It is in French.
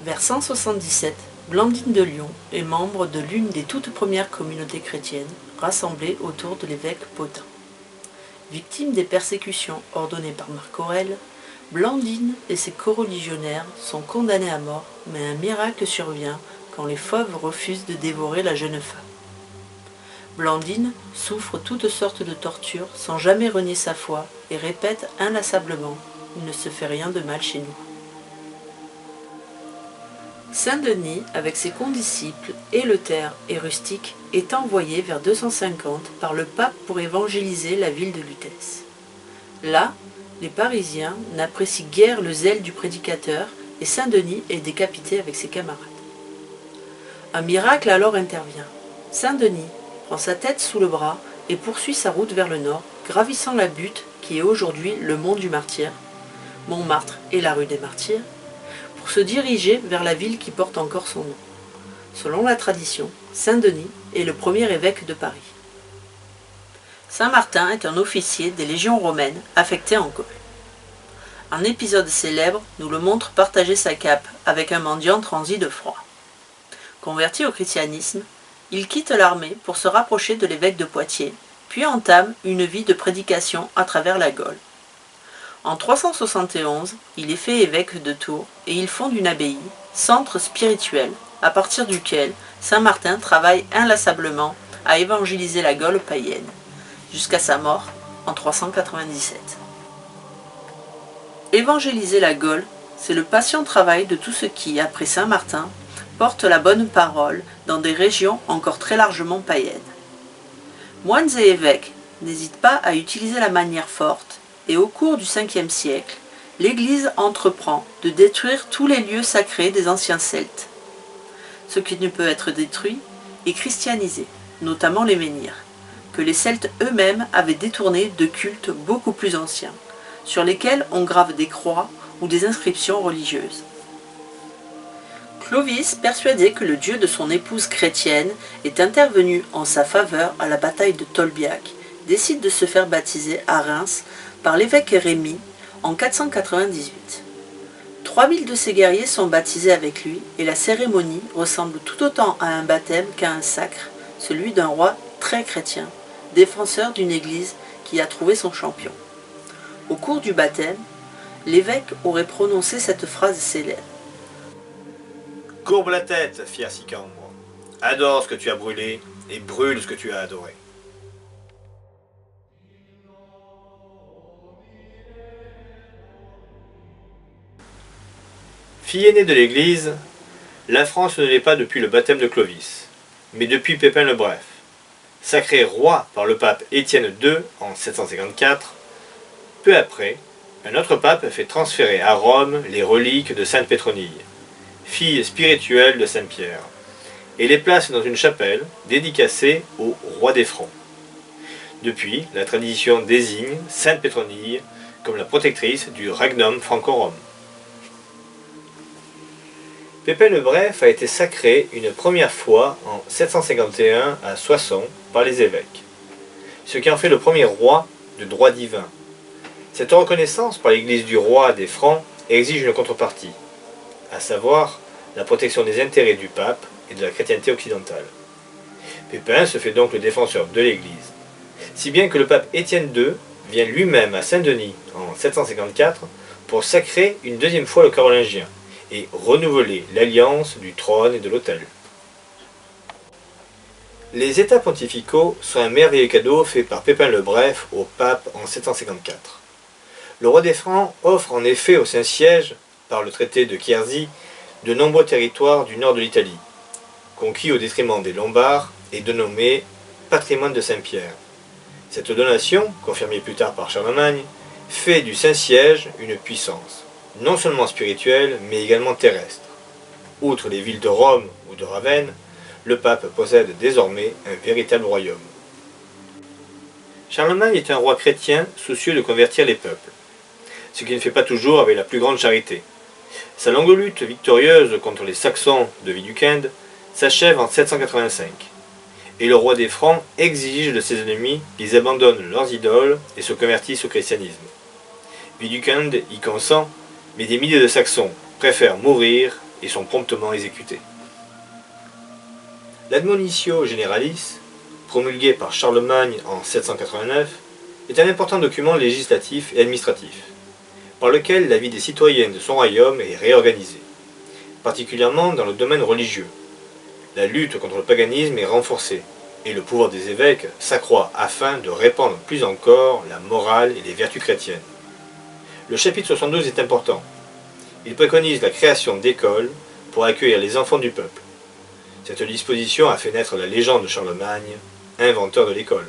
Vers 177, Blandine de Lyon est membre de l'une des toutes premières communautés chrétiennes rassemblées autour de l'évêque Pothin. Victime des persécutions ordonnées par Marc Aurèle, Blandine et ses coreligionnaires sont condamnés à mort, mais un miracle survient quand les fauves refusent de dévorer la jeune femme. Blandine souffre toutes sortes de tortures sans jamais renier sa foi et répète inlassablement « Il ne se fait rien de mal chez nous ». Saint-Denis, avec ses condisciples, éleuthères et rustiques, est envoyé vers 250 par le pape pour évangéliser la ville de Lutèce. Là, les Parisiens n'apprécient guère le zèle du prédicateur et Saint-Denis est décapité avec ses camarades. Un miracle alors intervient. Saint-Denis prend sa tête sous le bras et poursuit sa route vers le nord, gravissant la butte qui est aujourd'hui le mont du Martyr, Montmartre et la rue des Martyrs, pour se diriger vers la ville qui porte encore son nom. Selon la tradition, Saint-Denis est le premier évêque de Paris. Saint-Martin est un officier des légions romaines affecté en Gaule. Un épisode célèbre nous le montre partager sa cape avec un mendiant transi de froid. Converti au christianisme, il quitte l'armée pour se rapprocher de l'évêque de Poitiers, puis entame une vie de prédication à travers la Gaule. En 371, il est fait évêque de Tours et il fonde une abbaye, centre spirituel, à partir duquel Saint-Martin travaille inlassablement à évangéliser la Gaule païenne, jusqu'à sa mort en 397. Évangéliser la Gaule, c'est le patient travail de tous ceux qui, après Saint-Martin, portent la bonne parole dans des régions encore très largement païennes. Moines et évêques n'hésitent pas à utiliser la manière forte et au cours du 5e siècle, l'Église entreprend de détruire tous les lieux sacrés des anciens Celtes. Ce qui ne peut être détruit est christianisé, notamment les menhirs, que les Celtes eux-mêmes avaient détournés de cultes beaucoup plus anciens, sur lesquels on grave des croix ou des inscriptions religieuses. Clovis, persuadé que le Dieu de son épouse chrétienne est intervenu en sa faveur à la bataille de Tolbiac, décide de se faire baptiser à Reims par l'évêque Rémy en 498. 3000 de ses guerriers sont baptisés avec lui et la cérémonie ressemble tout autant à un baptême qu'à un sacre, celui d'un roi très chrétien, défenseur d'une église qui a trouvé son champion. Au cours du baptême, l'évêque aurait prononcé cette phrase célèbre. « Courbe la tête, fier Sicambre, adore ce que tu as brûlé et brûle ce que tu as adoré. » Fille aînée de l'Église, la France ne l'est pas depuis le baptême de Clovis, mais depuis Pépin le Bref. Sacré roi par le pape Étienne II en 754, peu après, un autre pape fait transférer à Rome les reliques de Sainte Pétronille, fille spirituelle de Saint Pierre, et les place dans une chapelle dédicacée au roi des Francs. Depuis, la tradition désigne Sainte Pétronille comme la protectrice du regnum franco-rome. Pépin le Bref a été sacré une première fois en 751 à Soissons par les évêques, ce qui en fait le premier roi de droit divin. Cette reconnaissance par l'Église du roi des Francs exige une contrepartie, à savoir la protection des intérêts du pape et de la chrétienté occidentale. Pépin se fait donc le défenseur de l'Église, si bien que le pape Étienne II vient lui-même à Saint-Denis en 754 pour sacrer une deuxième fois le carolingien et renouveler l'alliance du trône et de l'autel. Les États pontificaux sont un merveilleux cadeau fait par Pépin le Bref au pape en 754. Le roi des Francs offre en effet au Saint-Siège, par le traité de Chieri, de nombreux territoires du nord de l'Italie, conquis au détriment des Lombards et dénommés patrimoine de Saint-Pierre. Cette donation, confirmée plus tard par Charlemagne, fait du Saint-Siège une puissance, non seulement spirituelle, mais également terrestre. Outre les villes de Rome ou de Ravenne, le pape possède désormais un véritable royaume. Charlemagne est un roi chrétien soucieux de convertir les peuples, ce qui ne fait pas toujours avec la plus grande charité. Sa longue lutte victorieuse contre les Saxons de Widukind s'achève en 785, et le roi des Francs exige de ses ennemis qu'ils abandonnent leurs idoles et se convertissent au christianisme. Widukind y consent, mais des milliers de Saxons préfèrent mourir et sont promptement exécutés. L'Admonitio Generalis, promulguée par Charlemagne en 789, est un important document législatif et administratif, par lequel la vie des citoyens de son royaume est réorganisée, particulièrement dans le domaine religieux. La lutte contre le paganisme est renforcée, et le pouvoir des évêques s'accroît afin de répandre plus encore la morale et les vertus chrétiennes. Le chapitre 72 est important. Il préconise la création d'écoles pour accueillir les enfants du peuple. Cette disposition a fait naître la légende de Charlemagne, inventeur de l'école.